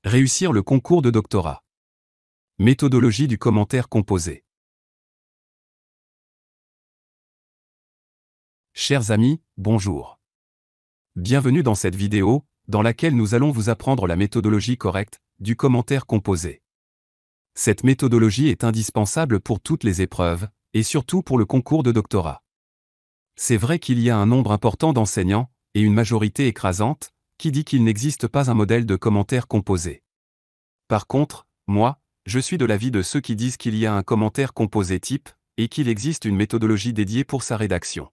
Réussir le concours de doctorat. Méthodologie du commentaire composé. Chers amis, bonjour. Bienvenue dans cette vidéo, dans laquelle nous allons vous apprendre la méthodologie correcte du commentaire composé. Cette méthodologie est indispensable pour toutes les épreuves, et surtout pour le concours de doctorat. C'est vrai qu'il y a un nombre important d'enseignants, et une majorité écrasante, qui dit qu'il n'existe pas un modèle de commentaire composé. Par contre, moi, je suis de l'avis de ceux qui disent qu'il y a un commentaire composé type, et qu'il existe une méthodologie dédiée pour sa rédaction.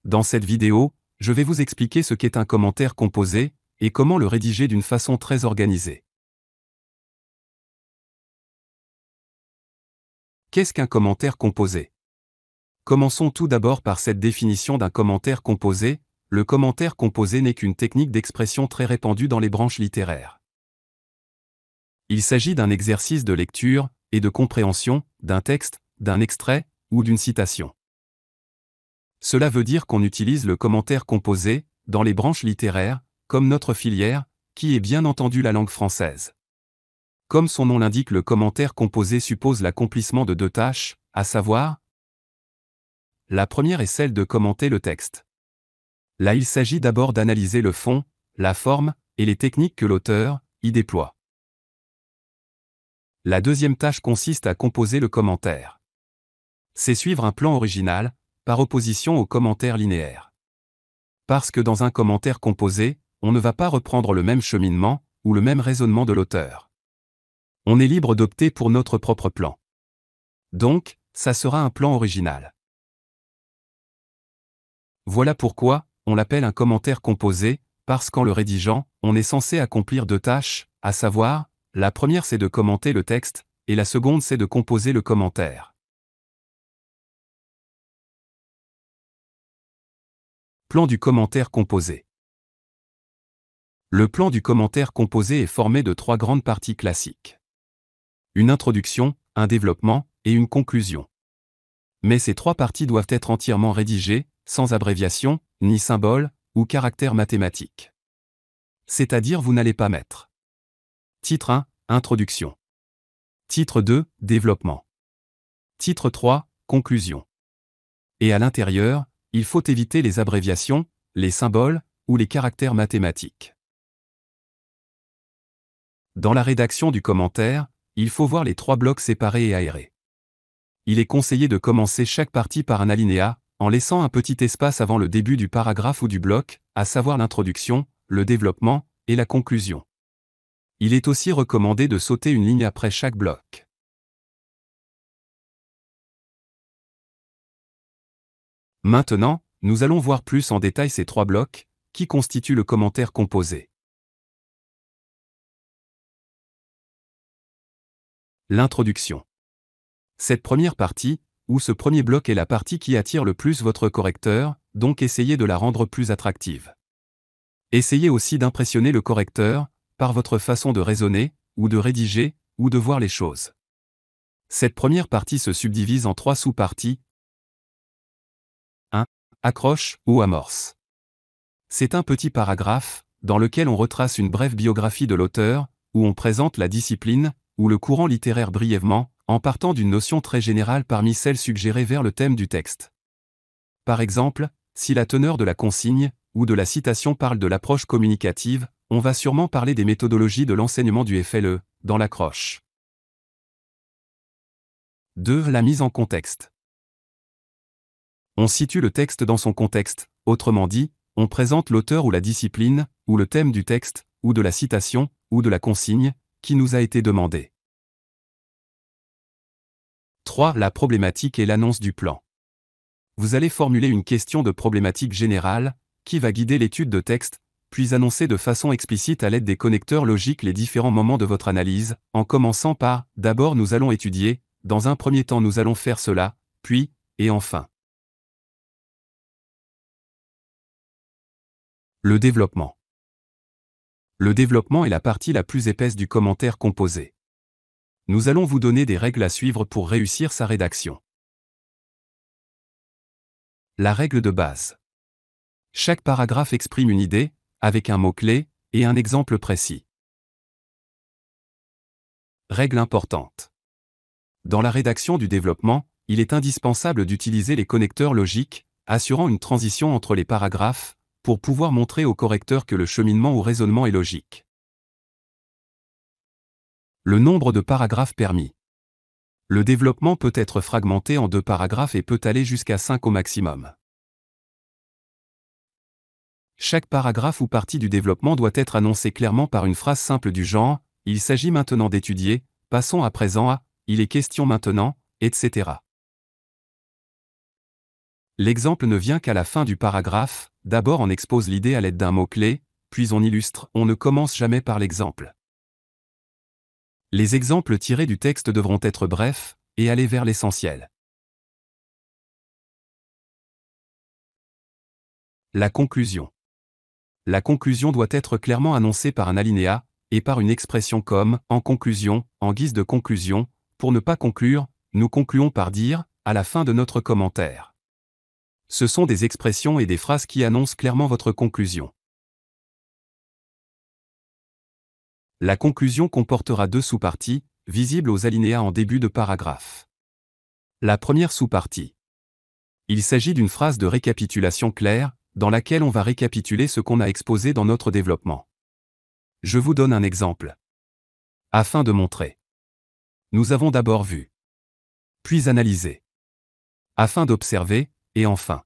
Dans cette vidéo, je vais vous expliquer ce qu'est un commentaire composé, et comment le rédiger d'une façon très organisée. Qu'est-ce qu'un commentaire composé? Commençons tout d'abord par cette définition d'un commentaire composé. Le commentaire composé n'est qu'une technique d'expression très répandue dans les branches littéraires. Il s'agit d'un exercice de lecture et de compréhension d'un texte, d'un extrait ou d'une citation. Cela veut dire qu'on utilise le commentaire composé dans les branches littéraires, comme notre filière, qui est bien entendu la langue française. Comme son nom l'indique, le commentaire composé suppose l'accomplissement de deux tâches, à savoir, la première est celle de commenter le texte. Là, il s'agit d'abord d'analyser le fond, la forme et les techniques que l'auteur y déploie. La deuxième tâche consiste à composer le commentaire. C'est suivre un plan original, par opposition au commentaire linéaire. Parce que dans un commentaire composé, on ne va pas reprendre le même cheminement, ou le même raisonnement de l'auteur. On est libre d'opter pour notre propre plan. Donc, ça sera un plan original. Voilà pourquoi, on l'appelle un commentaire composé, parce qu'en le rédigeant, on est censé accomplir deux tâches, à savoir, la première c'est de commenter le texte, et la seconde c'est de composer le commentaire. Plan du commentaire composé. Le plan du commentaire composé est formé de trois grandes parties classiques. Une introduction, un développement, et une conclusion. Mais ces trois parties doivent être entièrement rédigées, sans abréviation, ni symbole, ou caractère mathématique. C'est-à-dire vous n'allez pas mettre titre 1, introduction. Titre 2, développement. Titre 3, conclusion. Et à l'intérieur, il faut éviter les abréviations, les symboles, ou les caractères mathématiques. Dans la rédaction du commentaire, il faut voir les trois blocs séparés et aérés. Il est conseillé de commencer chaque partie par un alinéa, en laissant un petit espace avant le début du paragraphe ou du bloc, à savoir l'introduction, le développement, et la conclusion. Il est aussi recommandé de sauter une ligne après chaque bloc. Maintenant, nous allons voir plus en détail ces trois blocs, qui constituent le commentaire composé. L'introduction. Cette première partie, ou ce premier bloc est la partie qui attire le plus votre correcteur, donc essayez de la rendre plus attractive. Essayez aussi d'impressionner le correcteur, par votre façon de raisonner, ou de rédiger, ou de voir les choses. Cette première partie se subdivise en trois sous-parties. 1. Accroche ou amorce. C'est un petit paragraphe, dans lequel on retrace une brève biographie de l'auteur, où on présente la discipline, ou le courant littéraire brièvement, en partant d'une notion très générale parmi celles suggérées vers le thème du texte. Par exemple, si la teneur de la consigne, ou de la citation parle de l'approche communicative, on va sûrement parler des méthodologies de l'enseignement du FLE, dans l'accroche. 2. La mise en contexte. On situe le texte dans son contexte, autrement dit, on présente l'auteur ou la discipline, ou le thème du texte, ou de la citation, ou de la consigne, qui nous a été demandé. 3. La problématique et l'annonce du plan. Vous allez formuler une question de problématique générale, qui va guider l'étude de texte, puis annoncer de façon explicite à l'aide des connecteurs logiques les différents moments de votre analyse, en commençant par « d'abord nous allons étudier »,« dans un premier temps nous allons faire cela », puis « et enfin ». Le développement. Le développement est la partie la plus épaisse du commentaire composé. Nous allons vous donner des règles à suivre pour réussir sa rédaction. La règle de base. Chaque paragraphe exprime une idée, avec un mot-clé, et un exemple précis. Règle importante. Dans la rédaction du développement, il est indispensable d'utiliser les connecteurs logiques, assurant une transition entre les paragraphes, pour pouvoir montrer au correcteur que le cheminement ou raisonnement est logique. Le nombre de paragraphes permis. Le développement peut être fragmenté en 2 paragraphes et peut aller jusqu'à 5 au maximum. Chaque paragraphe ou partie du développement doit être annoncé clairement par une phrase simple du genre « Il s'agit maintenant d'étudier », passons à présent à « Il est question maintenant », etc. L'exemple ne vient qu'à la fin du paragraphe, d'abord on expose l'idée à l'aide d'un mot-clé, puis on illustre, on ne commence jamais par l'exemple. Les exemples tirés du texte devront être brefs, et aller vers l'essentiel. La conclusion. La conclusion doit être clairement annoncée par un alinéa, et par une expression comme « en conclusion », en guise de conclusion, pour ne pas conclure, nous concluons par dire « à la fin de notre commentaire ». Ce sont des expressions et des phrases qui annoncent clairement votre conclusion. La conclusion comportera 2 sous-parties, visibles aux alinéas en début de paragraphe. La première sous-partie. Il s'agit d'une phrase de récapitulation claire, dans laquelle on va récapituler ce qu'on a exposé dans notre développement. Je vous donne un exemple. Afin de montrer. Nous avons d'abord vu. Puis analysé. Afin d'observer, et enfin.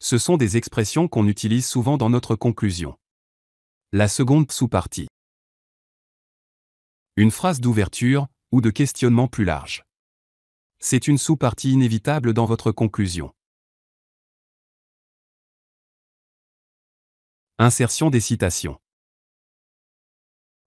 Ce sont des expressions qu'on utilise souvent dans notre conclusion. La seconde sous-partie. Une phrase d'ouverture, ou de questionnement plus large. C'est une sous-partie inévitable dans votre conclusion. Insertion des citations.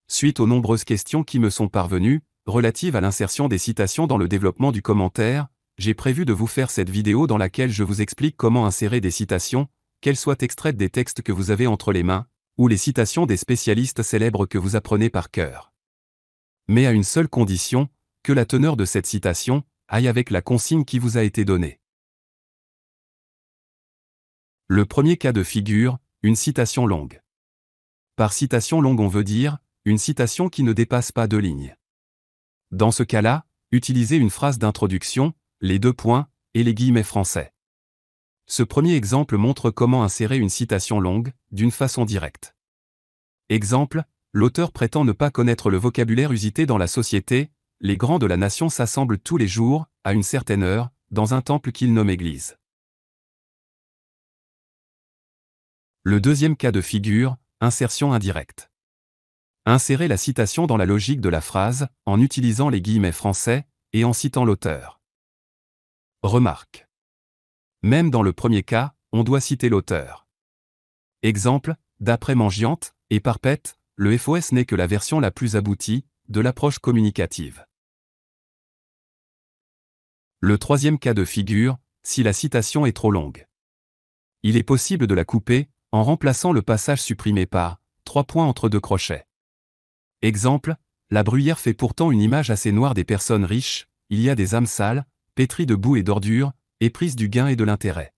Suite aux nombreuses questions qui me sont parvenues, relatives à l'insertion des citations dans le développement du commentaire, j'ai prévu de vous faire cette vidéo dans laquelle je vous explique comment insérer des citations, qu'elles soient extraites des textes que vous avez entre les mains, ou les citations des spécialistes célèbres que vous apprenez par cœur. Mais à une seule condition, que la teneur de cette citation aille avec la consigne qui vous a été donnée. Le premier cas de figure, une citation longue. Par citation longue on veut dire, une citation qui ne dépasse pas 2 lignes. Dans ce cas-là, utilisez une phrase d'introduction, les 2 points, et les guillemets français. Ce premier exemple montre comment insérer une citation longue, d'une façon directe. Exemple, l'auteur prétend ne pas connaître le vocabulaire usité dans la société, les grands de la nation s'assemblent tous les jours, à une certaine heure, dans un temple qu'il nomme église. Le deuxième cas de figure, insertion indirecte. Insérez la citation dans la logique de la phrase, en utilisant les guillemets français, et en citant l'auteur. Remarque. Même dans le premier cas, on doit citer l'auteur. Exemple, d'après Mangiante et Parpet, le FOS n'est que la version la plus aboutie, de l'approche communicative. Le troisième cas de figure, si la citation est trop longue. Il est possible de la couper, en remplaçant le passage supprimé par 3 points entre 2 crochets. Exemple, la bruyère fait pourtant une image assez noire des personnes riches, il y a des âmes sales, pétries de boue et d'ordures, éprises du gain et de l'intérêt.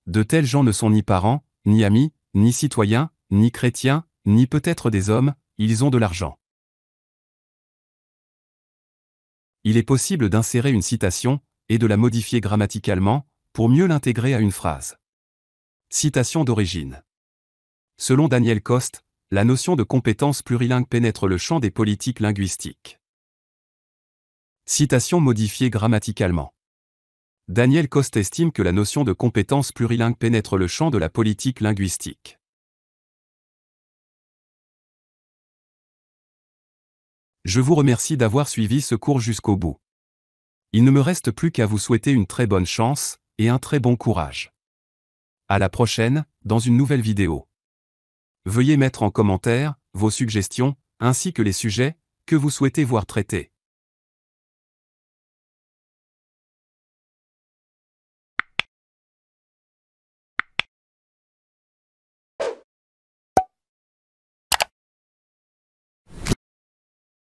De tels gens ne sont ni parents, ni amis, ni citoyens, ni chrétiens, ni peut-être des hommes, ils ont de l'argent. Il est possible d'insérer une citation, et de la modifier grammaticalement, pour mieux l'intégrer à une phrase. Citation d'origine. Selon Daniel Coste, la notion de compétence plurilingue pénètre le champ des politiques linguistiques. Citation modifiée grammaticalement. Daniel Coste estime que la notion de compétence plurilingue pénètre le champ de la politique linguistique. Je vous remercie d'avoir suivi ce cours jusqu'au bout. Il ne me reste plus qu'à vous souhaiter une très bonne chance, et un très bon courage. À la prochaine, dans une nouvelle vidéo. Veuillez mettre en commentaire vos suggestions, ainsi que les sujets que vous souhaitez voir traités.